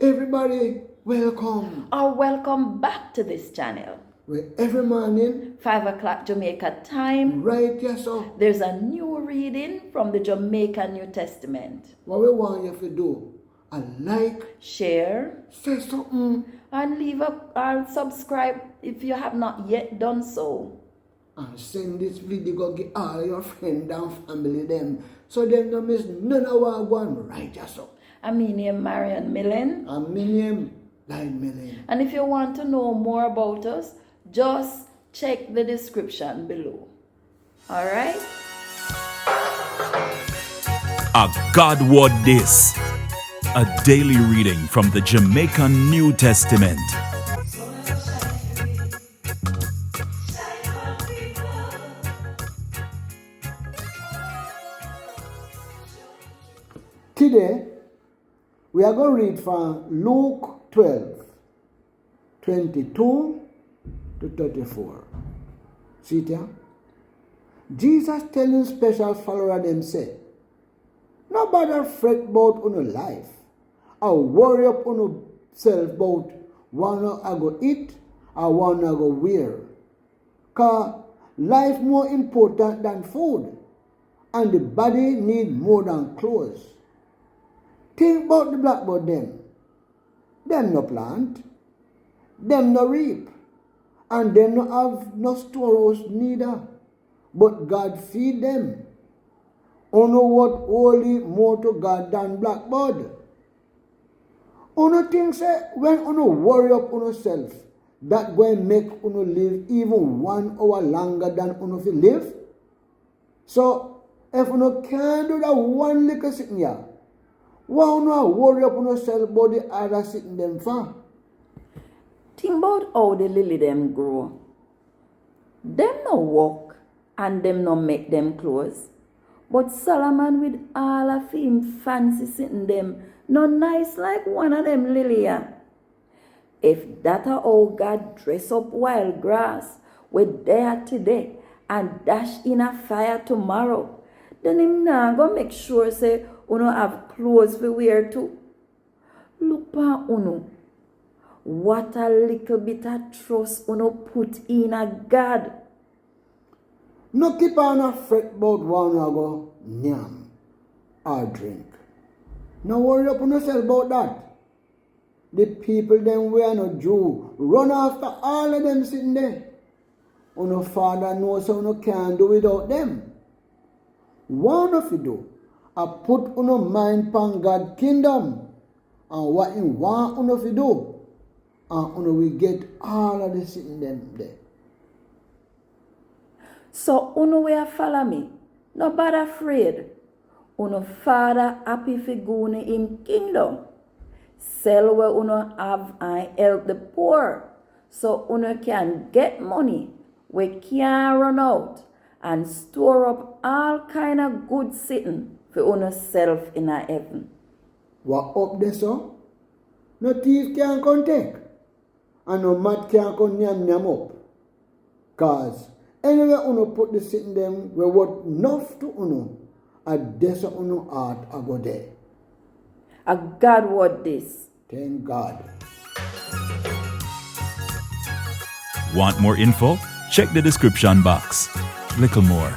Everybody, welcome. Or welcome back to this channel. Where every morning, 5 o'clock Jamaica time, right, yes, sir. there's a new reading from the Jamaican New Testament. What we want you to do, like, share, say something, and leave or subscribe if you have not yet done so. and send this video, go get all your friends and family them, so them don't miss none of our one, right, yes, sir. My name Marian Millen. And my name, Lloyd Millen. And if you want to know more about us, just check the description below. All right? A God Word This, a daily reading from the Jamaican New Testament. Today, we are going to read from Luke 12, 22 to 34. See it here? Jesus telling special follower them say, no bother fret about your life, or worry up on yourself about one I go eat or one I go wear. Cause life more important than food, and the body need more than clothes. Think about the blackbird them. Them no plant, them no reap, and them no have no storehouse neither. But God feed them. Uno what only more to God than blackbird. Uno think say when uno worry up uno self, that going make uno live even 1 hour longer than uno fi live. So if uno can't do that one little sitting here, why uno worry up uno self about the other sitting them for? Think about how the lily them grow. Them no walk and them no make them clothes. But Solomon with all of him fancy sitting them no nice like one of them lily. If that a how God dress up wild grass with there today and dash in a fire tomorrow, then him now go make sure say uno have clothes to wear too. Look pa uno. What a little bit of trust uno put in a God. No keep on a fret about one I go nyam or drink. No worry up on yourself about that. The people them we are no Jew run after all of them sitting there. Uno father knows so uno can't do without them. One of you do, I put uno mind pan God kingdom and what in want uno fi do, and uno will get all of the sitting them there. So uno will follow me. No bad afraid. Uno father happy fi go in him kingdom. Sell where uno have and help the poor. So uno can get money we can't run out and store up all kind of good sitting for uno self in a heaven. What up there so? No thief can come take. And no mat can come nyam up. Cause anyway uno put the sitting them where what enough to uno, a desa uno heart a go there. A God word this. Thank God. Want more info? Check the description box. Little more.